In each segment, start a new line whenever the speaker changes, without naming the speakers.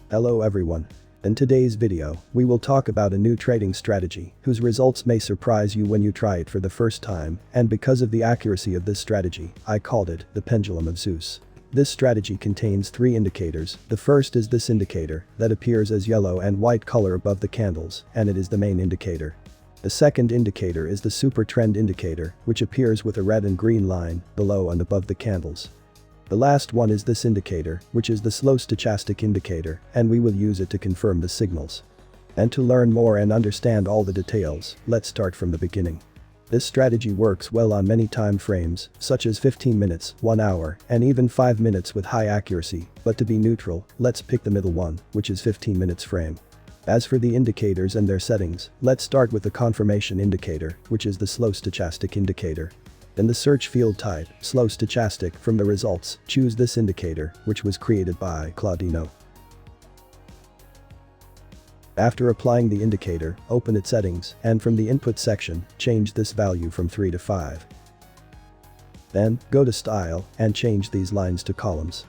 Hello everyone. In today's video, we will talk about a new trading strategy whose results may surprise you when you try it for the first time, and because of the accuracy of this strategy, I called it the pendulum of Zeus. This strategy contains 3 indicators. The first is this indicator that appears as yellow and white color above the candles, and it is the main indicator. The second indicator is the SUPERTREND indicator, which appears with a red and green line below and above the candles. The last one is this indicator, which is the slow stochastic indicator, and we will use it to confirm the signals. And to learn more and understand all the details, let's start from the beginning. This strategy works well on many time frames, such as 15 minutes, 1 hour, and even 5 minutes with high accuracy, but to be neutral, let's pick the middle one, which is 15 minutes frame. As for the indicators and their settings, let's start with the confirmation indicator, which is the slow stochastic indicator. In the search field type, slow stochastic, from the results, choose this indicator, which was created by Claudino. After applying the indicator, open its settings, and from the input section, change this value from 3 to 5. Then, go to style, and change these lines to columns.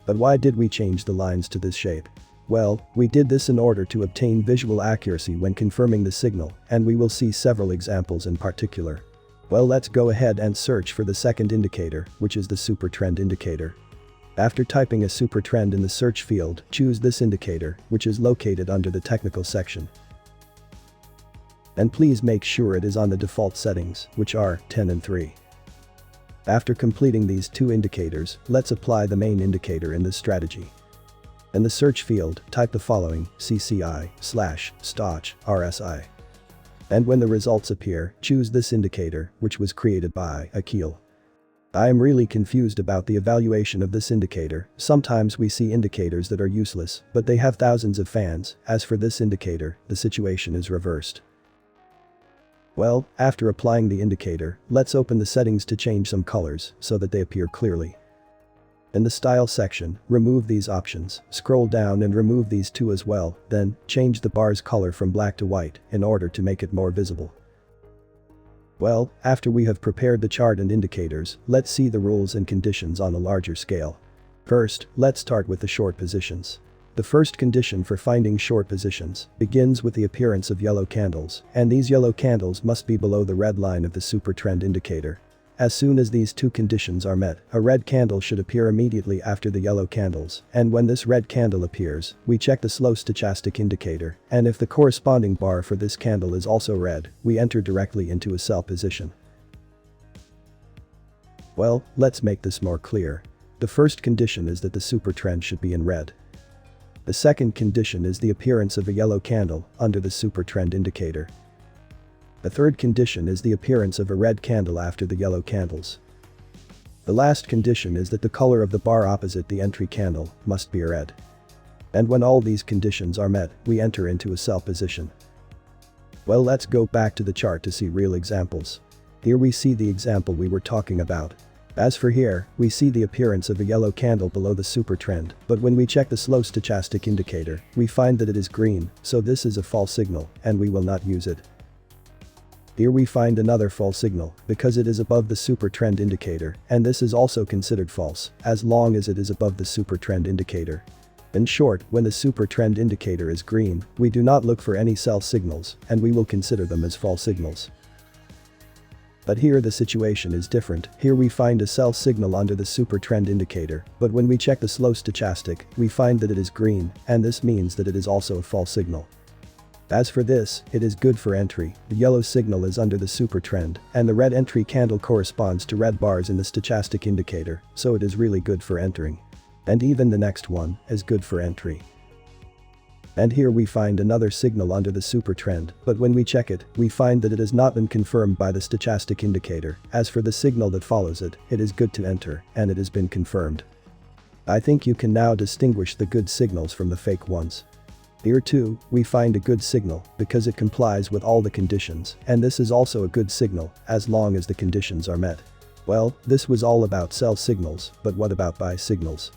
But why did we change the lines to this shape? Well, we did this in order to obtain visual accuracy when confirming the signal, and we will see several examples in particular. Well, let's go ahead and search for the second indicator, which is the SUPERTREND indicator. After typing a SUPERTREND in the search field, choose this indicator, which is located under the technical section. And please make sure it is on the default settings, which are 10 and 3. After completing these 2 indicators, let's apply the main indicator in this strategy. In the search field, type the following, CCI/STOCH RSI. And when the results appear, choose this indicator, which was created by Akil. I am really confused about the evaluation of this indicator. Sometimes we see indicators that are useless, but they have thousands of fans. As for this indicator, the situation is reversed. Well, after applying the indicator, let's open the settings to change some colors so that they appear clearly. In the style section, remove these options, scroll down and remove these 2 as well, then change the bar's color from black to white in order to make it more visible. Well, after we have prepared the chart and indicators, let's see the rules and conditions on a larger scale. First, let's start with the short positions. The first condition for finding short positions begins with the appearance of yellow candles, and these yellow candles must be below the red line of the SUPERTREND indicator. As soon as these 2 conditions are met, a red candle should appear immediately after the yellow candles, and when this red candle appears, we check the slow stochastic indicator, and if the corresponding bar for this candle is also red, we enter directly into a sell position. Well, let's make this more clear. The first condition is that the SUPERTREND should be in red. The second condition is the appearance of a yellow candle under the SUPERTREND indicator. The third condition is the appearance of a red candle after the yellow candles. The last condition is that the color of the bar opposite the entry candle must be red. And when all these conditions are met, we enter into a sell position. Well, let's go back to the chart to see real examples. Here we see the example we were talking about. As for here, we see the appearance of a yellow candle below the SUPERTREND, but when we check the slow stochastic indicator, we find that it is green, so this is a false signal, and we will not use it. Here we find another false signal, because it is above the SUPERTREND indicator, and this is also considered false, as long as it is above the SUPERTREND indicator. In short, when the SUPERTREND indicator is green, we do not look for any sell signals, and we will consider them as false signals. But here the situation is different. Here we find a sell signal under the SUPERTREND indicator, but when we check the slow stochastic, we find that it is green, and this means that it is also a false signal. As for this, it is good for entry. The yellow signal is under the SUPERTREND, and the red entry candle corresponds to red bars in the stochastic indicator, so it is really good for entering. And even the next one is good for entry. And here we find another signal under the SUPERTREND, but when we check it, we find that it has not been confirmed by the stochastic indicator. As for the signal that follows it, it is good to enter, and it has been confirmed. I think you can now distinguish the good signals from the fake ones. Here too, we find a good signal because it complies with all the conditions, and this is also a good signal as long as the conditions are met. Well, this was all about sell signals, but what about buy signals?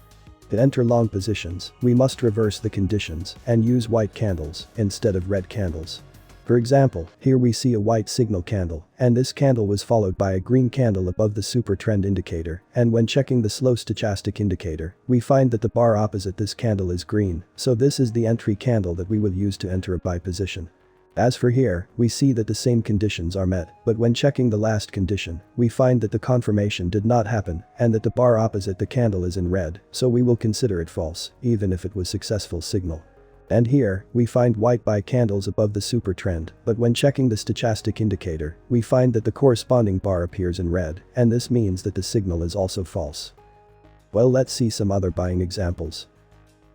To enter long positions, we must reverse the conditions and use white candles instead of red candles. For example, here we see a white signal candle, and this candle was followed by a green candle above the super trend indicator, and when checking the slow stochastic indicator, we find that the bar opposite this candle is green, so this is the entry candle that we will use to enter a buy position. As for here, we see that the same conditions are met, but when checking the last condition, we find that the confirmation did not happen, and that the bar opposite the candle is in red, so we will consider it false, even if it was successful signal. And here, we find white buy candles above the super trend, but when checking the stochastic indicator, we find that the corresponding bar appears in red, and this means that the signal is also false. Well, let's see some other buying examples.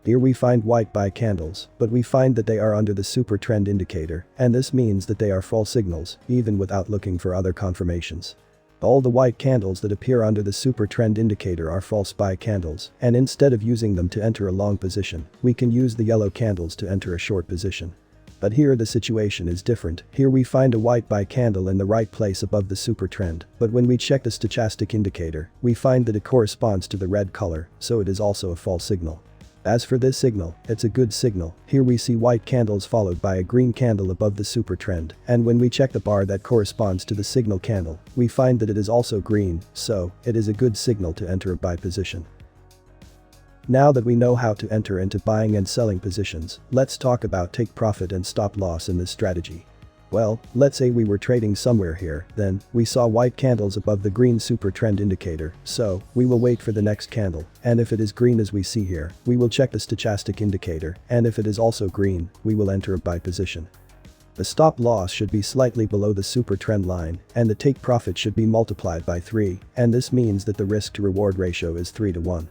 Here we find white buy candles, but we find that they are under the super trend indicator, and this means that they are false signals, even without looking for other confirmations. All the white candles that appear under the super trend indicator are false buy candles, and instead of using them to enter a long position, we can use the yellow candles to enter a short position. But here the situation is different. Here we find a white buy candle in the right place above the super trend, but when we check the stochastic indicator, we find that it corresponds to the red color, so it is also a false signal. As for this signal, it's a good signal. Here we see white candles followed by a green candle above the super trend, and when we check the bar that corresponds to the signal candle, we find that it is also green, so it is a good signal to enter a buy position. Now that we know how to enter into buying and selling positions, let's talk about take profit and stop loss in this strategy. Well, let's say we were trading somewhere here, then we saw white candles above the green super trend indicator, so we will wait for the next candle, and if it is green as we see here, we will check the stochastic indicator, and if it is also green, we will enter a buy position. The stop loss should be slightly below the super trend line, and the take profit should be multiplied by 3, and this means that the risk to reward ratio is 3 to 1.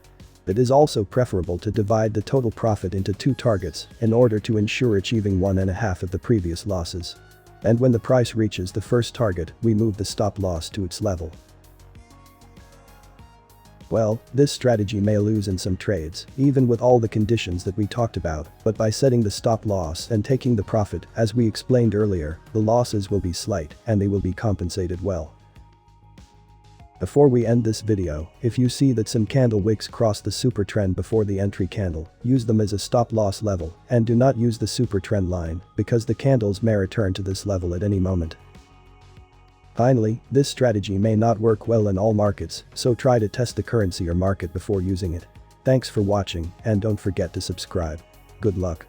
It is also preferable to divide the total profit into 2 targets in order to ensure achieving 1.5 of the previous losses. And when the price reaches the first target, we move the stop loss to its level. Well, this strategy may lose in some trades, even with all the conditions that we talked about, but by setting the stop loss and taking the profit, as we explained earlier, the losses will be slight and they will be compensated well. Before we end this video, if you see that some candle wicks cross the super trend before the entry candle, use them as a stop loss level, and do not use the super trend line, because the candles may return to this level at any moment. Finally, this strategy may not work well in all markets, so try to test the currency or market before using it. Thanks for watching, and don't forget to subscribe. Good luck.